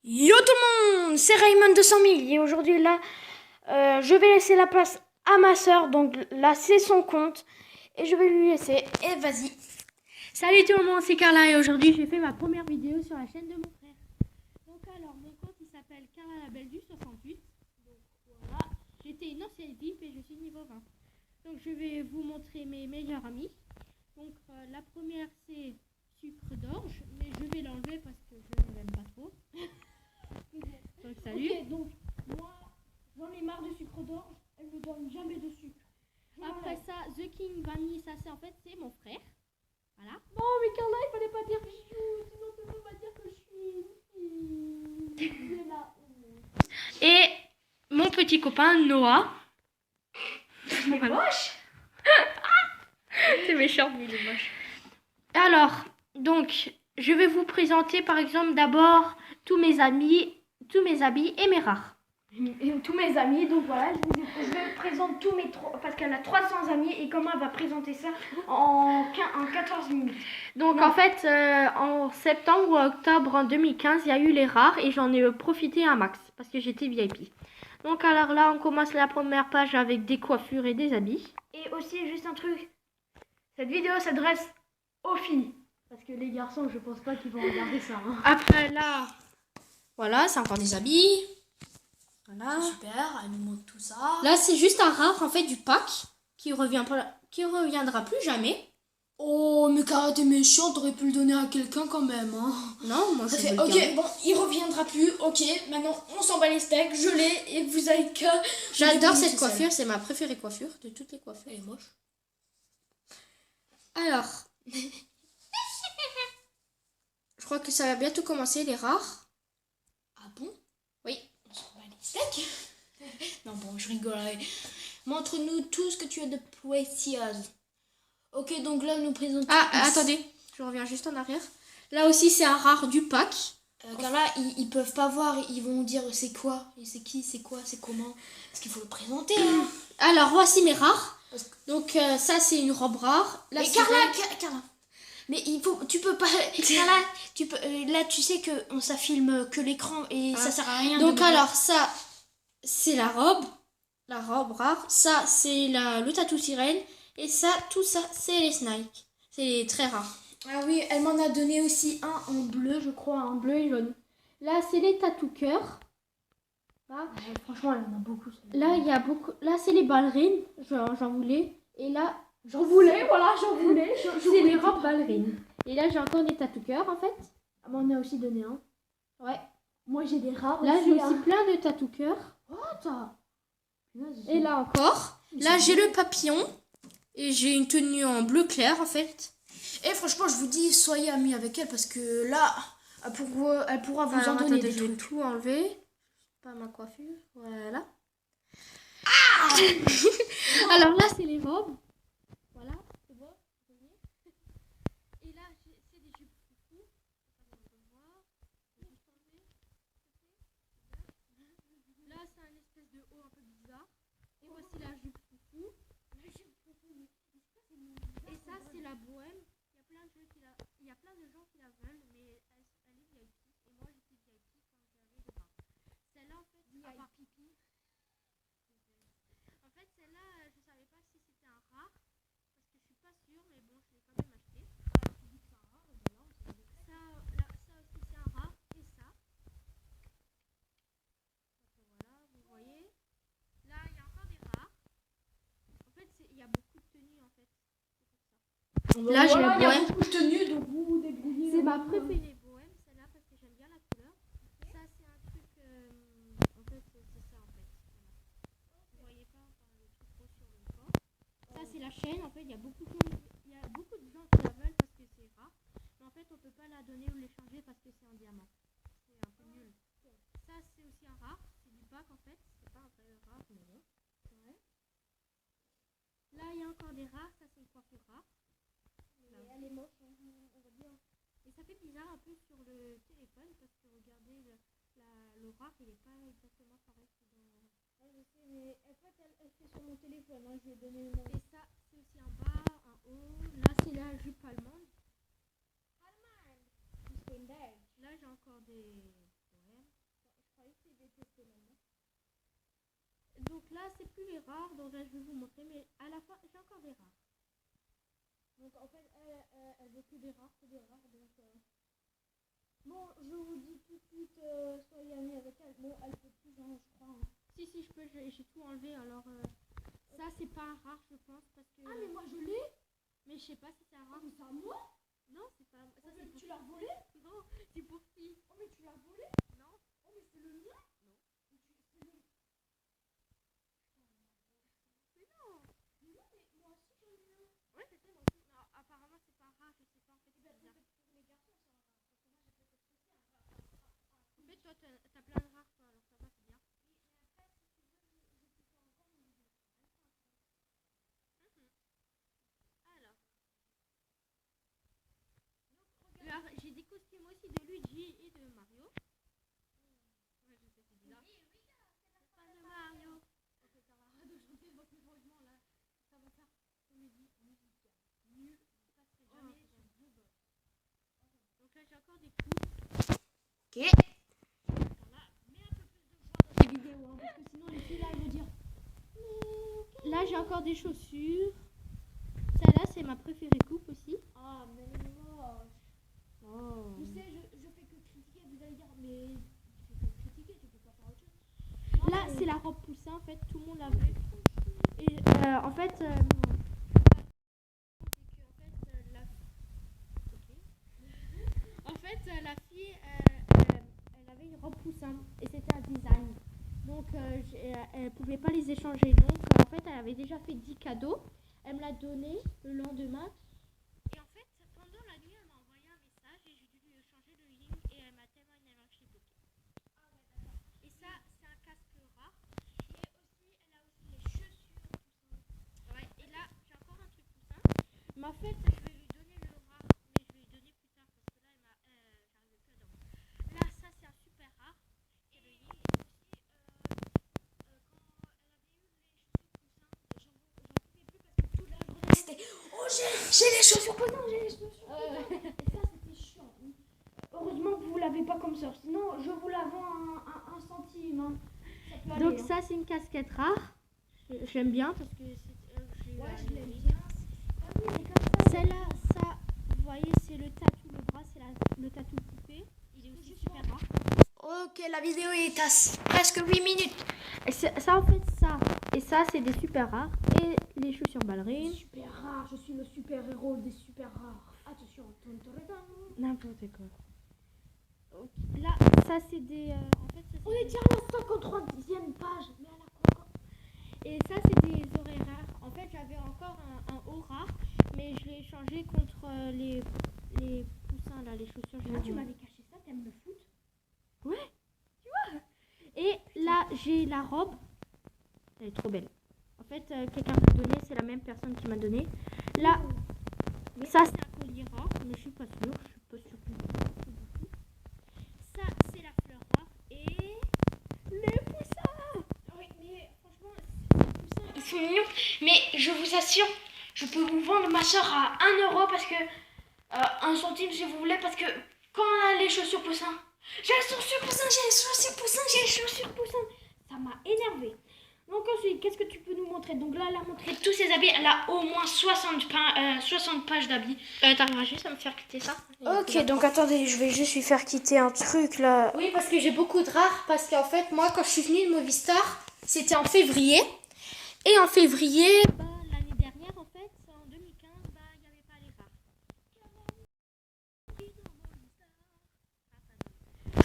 Yo tout le monde, c'est Rayman 200 000 et aujourd'hui là, je vais laisser la place à ma soeur, donc là c'est son compte et je vais lui laisser, et vas-y. Salut tout le monde, c'est Carla et aujourd'hui j'ai fait ma première vidéo sur la chaîne de mon frère. Donc alors, mon compte il s'appelle Carla la Belle du 68. Donc voilà, j'étais une ancienne VIP et je suis niveau 20. Donc je vais vous montrer mes meilleurs amis. Donc la première c'est Sucre d'Orge, mais je vais l'enlever parce que je ne l'aime pas trop. Donc salut. Ok, donc moi j'en ai marre de Sucre d'Orge, elle me donne jamais de sucre. Après ça, The King Vanille, ça c'est en fait c'est mon frère. Voilà. Non mais Carla, il fallait pas dire chou, sinon tout le monde va dire que je suis une fille. Là. Et mon petit copain Noah. Mais moche. C'est méchant. Il est moche. Alors, donc, je vais vous présenter par exemple d'abord tous mes habits et mes rares. Et tous mes amis, donc voilà, je présente tous mes trois, parce qu'elle a 300 amis et comment elle va présenter ça en 14 minutes. Donc en fait, en septembre ou octobre en 2015, il y a eu les rares et j'en ai profité un max parce que j'étais VIP. Donc alors là, on commence la première page avec des coiffures et des habits. Et aussi, juste un truc, cette vidéo s'adresse aux filles. Parce que les garçons, je pense pas qu'ils vont regarder ça. Hein. Après là, voilà, c'est encore des habits. Voilà. Super, elle nous montre tout ça. Là, c'est juste un rare en fait du pack qui reviendra plus jamais. Oh mais Carla, t'es méchant, t'aurais pu le donner à quelqu'un quand même. Hein. Non, moi je veux le Ok, garder. bon, il reviendra plus, ok, maintenant on s'en bat les steaks, je l'ai et vous avez qu'à... J'adore cette coiffure, c'est ma préférée coiffure de toutes les coiffures. Elle est moche. Alors, je crois que ça va bientôt commencer les rares. Ah bon? Oui. On s'en bat les steaks? Non bon, je rigole. Montre-nous tout ce que tu as de précieux. Ok, donc là nous présentons... Ah, attendez, je reviens juste en arrière. Là aussi, c'est un rare du pack. Car là, ils peuvent pas voir, ils vont dire c'est quoi, et c'est qui, c'est quoi, c'est comment. Parce qu'il faut le présenter. Hein. Alors, voici mes rares. Donc, ça, c'est une robe rare. Là, Mais Carla, mais il faut, tu peux pas. Carla, tu peux. Là, tu sais que ça filme que l'écran et ça sert à rien. Donc, alors, ça, c'est la robe. La robe rare. Ça, c'est le tatou sirène. Et ça, tout ça, c'est les snipes. C'est très rare. Ah oui, elle m'en a donné aussi un en bleu, je crois, en bleu et jaune. Là, c'est les tatou cœurs. Là, Franchement, elle en a beaucoup. là, il y a beaucoup. Là, c'est les ballerines. J'en voulais. Et là, J'en voulais, voilà, j'en voulais. c'est les robes ballerines. Et là, j'ai encore des tatou cœurs, en fait. Ah, mais on a aussi donné un. Ouais. Moi, j'ai des rares Là, aussi. j'ai aussi plein de tatou cœurs. Et là encore. Là, j'ai le papillon. Et j'ai une tenue en bleu clair, en fait. Et franchement, je vous dis, soyez amis avec elle parce que là, elle pourra vous en donner des je vais trucs. tout enlever. Pas ma coiffure. Voilà. Alors là, c'est les robes. Voilà. C'est bon. Et là, c'est des jupes foufou. Là, c'est un espèce de haut un peu bizarre. Et voici la jupe foufou. Et ça, c'est la bohème. Il y a plein de gens qui la veulent, mais elle est VIP. Et moi, j'étais VIP quand j'avais le rare. Celle-là, en fait, pipi. En fait, celle-là, je savais pas si c'était un rare. Parce que je suis pas sûre, mais bon, je l'ai quand même acheté. Tu dis que c'est un rare, et ben là, ça aussi, c'est un rare. Et ça. Voilà, vous voyez. Là, il y a encore des rares. En fait, il y a beaucoup de tenues, en fait. Là, j'ai la bohème. beaucoup de tenues, donc vous vous débrouillez. C'est ma préférée bohème, celle-là, parce que j'aime bien la couleur. Ça, c'est un truc. En fait, c'est ça, en fait. Voilà. Vous voyez pas le truc rose sur le corps. Ça, c'est la chaîne. En fait, il y a beaucoup de gens qui la veulent parce que c'est rare. Mais en fait, on peut pas la donner ou l'échanger parce que c'est en diamant. C'est un peu nul. Ça, c'est aussi un rare. C'est du pack, en fait. C'est pas un vrai rare, mais bon. C'est vrai. Là, il y a encore des rares. Ça, c'est une coiffure rare. Elle est moche, on va dire. Et ça fait bizarre un peu sur le téléphone parce que regardez, le rare il est pas exactement pareil que dans... Ouais, je sais, mais en fait, elle fait sur mon téléphone, hein, je lui ai donné le nom. Et ça, c'est aussi un bas, un haut. Là, c'est la jupe allemande. Là, j'ai encore des... Ouais. les tester maintenant. Donc là, c'est plus les rares, donc là, je vais vous montrer, mais à la fin, j'ai encore des rares. Donc en fait, elle veut que des rares, donc... Bon, je vous dis tout de suite, soyez amis avec elle. Bon, elle peut plus, hein, je crois. Hein. Si, je peux, j'ai tout enlevé, alors... Ça, c'est pas un rare, je pense, parce que... Ah, mais moi, je l'ai. Mais je sais pas si c'est un rare. Mais c'est à moi. Non, c'est pas... Ça, c'est pour... Tu l'as volé. Non, c'est pour qui? Oh, mais tu l'as volé. Non. Oh, mais c'est le mien. Non. C'est le... Mais non. Mais non, mais moi aussi, j'en ai un. Ouais, c'est ça, moi aussi. Non, apparemment, c'est pas un rare, je sais pas, en fait, c'est bizarre. Pour les garçons, c'est un rare. Parce que moi, j'ai peut-être aussi un rare. En fait, toi, t'as plein de rares, toi, alors ça va, c'est bien. Alors, j'ai des costumes aussi de Luigi et de Mario. Ouais, je sais, c'est bizarre. C'est pas de Mario. Ok, ça va, arrête de chanter parce que franchement, là, ça va faire comédie musicale. Nul, ça se fait jamais sur Google. Donc là, j'ai encore des coups. Ok. Voilà, mets un peu plus de voix dans tes vidéos, hein, parce que sinon, les filles, là, elles vont dire... Là, j'ai encore des chaussures. Celle-là, c'est ma préférée coupe aussi. Ah, mais moche. Oh. Je sais, je fais que critiquer, vous allez dire, mais tu fais que critiquer, tu peux pas faire autre chose. Là, c'est la robe poussée, en fait, tout le monde l'a vu. Et en fait, la fille, elle avait une robe poussin et c'était un design. Donc, elle pouvait pas les échanger. Donc, en fait, elle avait déjà fait 10 cadeaux. Elle me l'a donné le lendemain. Et en fait, pendant la nuit, elle m'a envoyé un message et j'ai dû lui changer le link et elle m'a tellement énervé que je l'ai bloqué. Ah ouais, d'accord. Et ça, c'est un casque rare. Et aussi, elle a aussi les chaussures poussins. Ouais, et là, j'ai encore un truc poussin. Mais en fait, je vais lui donner le rare, mais je vais lui donner plus tard parce que là, j'arrivais plus à dormir. Là, ça, c'est un super rare. Et le link aussi, quand elle avait eu les chaussures poussins, j'en pouvais plus parce que toute la journée, C'était oh j'ai les chaussures poussantes, j'ai les chaussures. et ça, c'était chiant. Heureusement que vous l'avez pas comme ça. Sinon, je vous la vends un centime. Hein. Ça donc, ça, c'est une casquette rare. J'aime bien parce que je l'aime bien. Ah oui, elle est comme ça. Celle-là, ça, vous voyez, c'est le tatou, le bras, c'est le tatou poupée. Il est aussi super rare. Ok, la vidéo est à presque 8 minutes. Et ça, en fait, ça et ça, c'est des super rares. Et les chaussures ballerines. Super rare, je suis le super héros des super rares. Attention, N'importe quoi. Okay. Là, ça, c'est des... en fait, ça, on est déjà à la 53e page. Mais à la quoi? Et ça, c'est des horaires rares. En fait, j'avais encore un haut rare, mais je l'ai changé contre les poussins, là, les chaussures. Ah, tu m'avais caché ça, t'aimes le foot? Ouais, tu vois. Et là, j'ai la robe. Elle est trop belle. En fait, quelqu'un m'a donné, c'est la même personne qui m'a donné. Là, ça, c'est un collier rare, mais je suis pas sûre. Je suis pas sûre du tout. Ça, c'est la fleur rare. Et les poussins. Oui, mais franchement, Ils sont mignons, mais je vous assure, je peux vous vendre ma soeur à 1 euro parce que 1 centime si vous voulez, parce que quand on a les chaussures poussins, j'ai les chaussures poussins, j'ai les chaussures poussins, j'ai les chaussures poussins, ça m'a énervé. donc ensuite, qu'est-ce que tu peux nous montrer? Donc là, elle a montré Et tous ces habits, elle a au moins 60 pages d'habits. T'arriveras juste à me faire quitter ça? Ok, donc attendez, je vais juste lui faire quitter un truc là. Oui, parce que j'ai beaucoup de rares, parce qu'en fait, moi, quand je suis venue de Movistar, c'était en février. Et en février, l'année dernière, en fait, en 2015, il n'y avait pas les rares.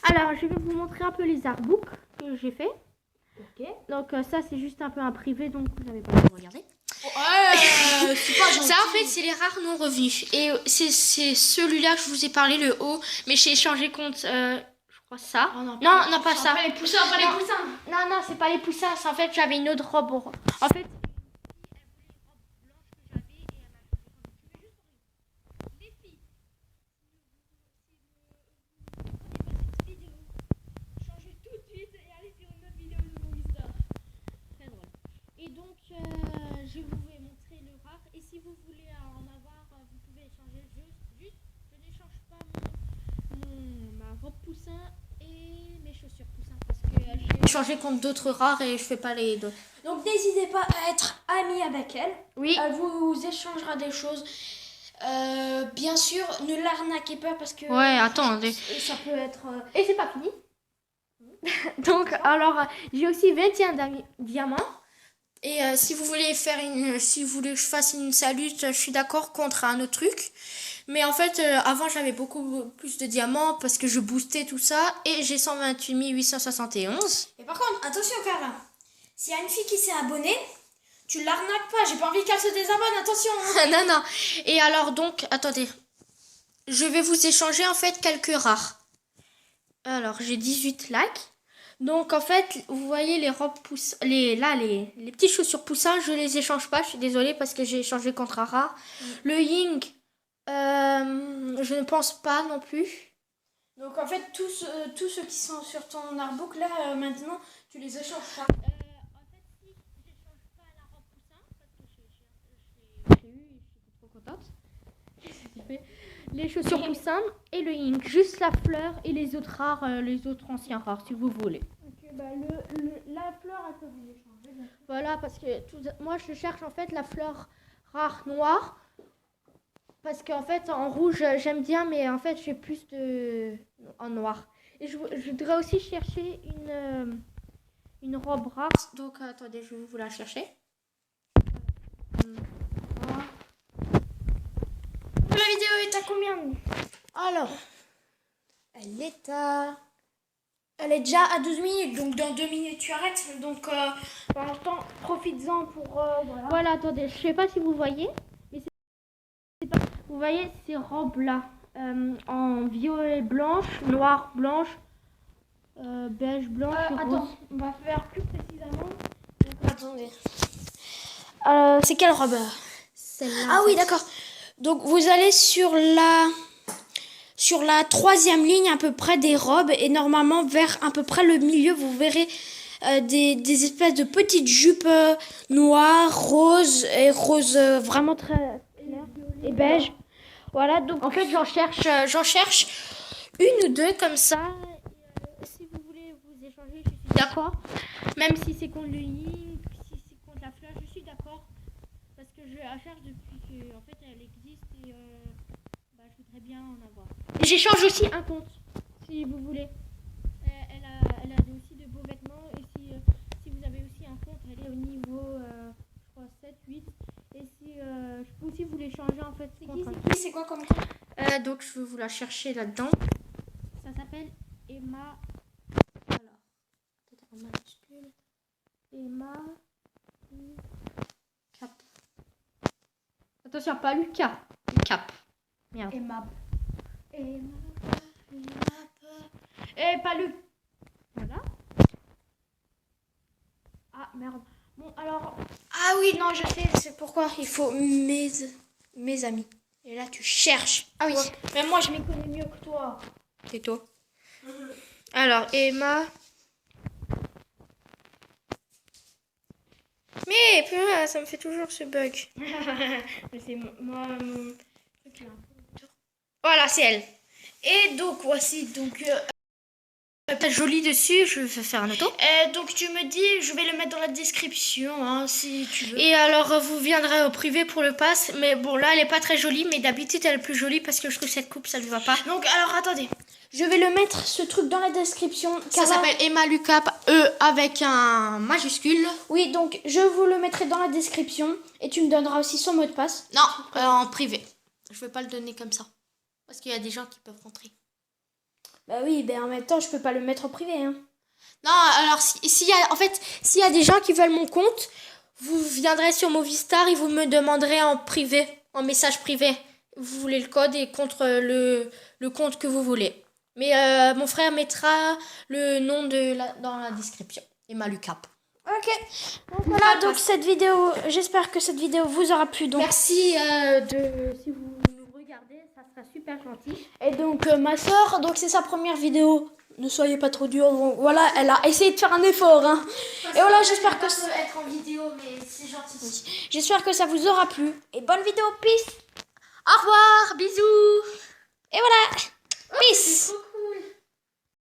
Alors, je vais vous montrer un peu les artbooks que j'ai fait. Ok. Donc, ça, c'est juste un peu un privé, donc vous n'avez pas le droit de regarder. ça, en fait, c'est les rares non revenus. Et c'est celui-là que je vous ai parlé, le haut. Mais j'ai échangé contre, je crois, ça. Oh, non, pas ça. Pas les poussins, pas les poussins. Non, c'est pas les poussins. C'est en fait, j'avais une autre robe. En fait, Et donc, je vous vais montrer le rare. Et si vous voulez en avoir, vous pouvez échanger juste. Je n'échange pas ma robe poussin et mes chaussures poussin parce que échanger contre d'autres rares et je fais pas les deux. Donc n'hésitez pas à être ami avec elle. Oui. Elle vous échangera des choses. Bien sûr, ne l'arnaquez pas parce que Ouais, attendez. ça peut être... Et c'est pas fini. Donc, alors, j'ai aussi 21 diamants. Et si vous voulez si vous voulez que je fasse une salute, je suis d'accord contre un autre truc. Mais en fait, avant j'avais beaucoup plus de diamants parce que je boostais tout ça et j'ai 128 871. Et par contre, attention Carla, s'il y a une fille qui s'est abonnée, tu l'arnaques pas, j'ai pas envie qu'elle se désabonne, attention hein. Non, non. Et alors donc, attendez. Je vais vous échanger en fait quelques rares. Alors, j'ai 18 likes. Donc en fait, vous voyez les robes les petites chaussures poussins, je les échange pas, je suis désolée parce que j'ai échangé contre un rare. Le Ying, je ne pense pas non plus. Donc en fait, tous ceux qui sont sur ton artbook là, maintenant, tu les échanges pas. En fait, si j'échange pas la robe poussin parce que j'ai eu et je suis trop contente. Les chaussures poussins et le Ying. Juste la fleur et les autres rares, les autres anciens rares, si vous voulez. Ok, bah la fleur, elle peut vous échanger. Bien sûr. Voilà, parce que moi, je cherche en fait la fleur rare noire. Parce qu'en fait, en rouge, j'aime bien, mais en fait, j'ai plus en noir. Et je voudrais aussi chercher une robe rare. Donc attendez, je vais vous la chercher. La vidéo est à combien? Alors, Elle est déjà à 12 minutes, donc dans 2 minutes tu arrêtes. Donc pour l'instant, profites-en pour... voilà, attendez, je sais pas si vous voyez. Mais vous voyez ces robes-là. En violet blanche, noir blanche, beige blanche, rose. Attends, on va faire plus précisément. Donc, attendez. C'est quelle robe? Celle-là. Ah oui, d'accord. Donc vous allez sur la 3e ligne à peu près des robes et normalement vers à peu près le milieu vous verrez des espèces de petites jupes noires, roses et roses vraiment très claires et beige. Voilà, donc En fait, j'en cherche une ou deux comme ça. Et, si vous voulez vous échanger, je suis d'accord. Même si c'est contre le Ying, si c'est contre la fleur, je suis d'accord. Parce que je la cherche depuis que en fait elle existe et je voudrais bien en avoir. Et j'échange aussi un compte, si vous voulez. Elle a aussi de beaux vêtements et si vous avez aussi un compte, elle est au niveau je crois 7, 8. Et si je peux aussi vous les changer en fait. c'est quoi comme compte? Donc je vais vous la chercher là-dedans. Ça s'appelle Emma. Alors, peut-être en majuscule. Emma. Cap. Attention, pas Lucas. Cap. Merde. Emma. Et pas Luc. Voilà. Ah merde. Bon alors. Ah oui, non, je sais, c'est pourquoi il faut mes amis. Et là, tu cherches. Ah oui. Mais moi, je m'y connais mieux que toi. C'est toi. Alors, Emma. Mais putain, ça me fait toujours ce bug. Mais c'est moi mon truc là. Voilà, c'est elle. Et donc, voici donc... T'as joli dessus, je vais faire un auto. donc, tu me dis, je vais le mettre dans la description, hein, si tu veux. Et alors, vous viendrez au privé pour le pass. Mais bon, là, elle est pas très jolie. Mais d'habitude, elle est plus jolie parce que je trouve que cette coupe, ça ne va pas. Donc, alors, attendez. Je vais le mettre, ce truc, dans la description. Ça s'appelle Emma Lucap, E avec un majuscule. Oui, donc, je vous le mettrai dans la description. Et tu me donneras aussi son mot de passe. Non, en privé. Je vais pas le donner comme ça. Parce qu'il y a des gens qui peuvent rentrer. Bah oui, en même temps, je peux pas le mettre en privé, hein. Non, alors, s'il y a des gens qui veulent mon compte, vous viendrez sur Movistar et vous me demanderez en privé, en message privé. Vous voulez le code et contre le compte que vous voulez. Mais mon frère mettra le nom dans la description. Emma Lucap. Ok. Donc voilà, donc cette vidéo, j'espère que cette vidéo vous aura plu. Donc, Merci si vous nous regardez, ça sera super gentil. et donc ma soeur, donc c'est sa première vidéo. Ne soyez pas trop dur. Donc voilà, elle a essayé de faire un effort, hein. Et voilà, j'espère que ça peut être en vidéo, mais c'est gentil. j'espère que ça vous aura plu. Et bonne vidéo, peace. Au revoir, bisous. Et voilà, peace.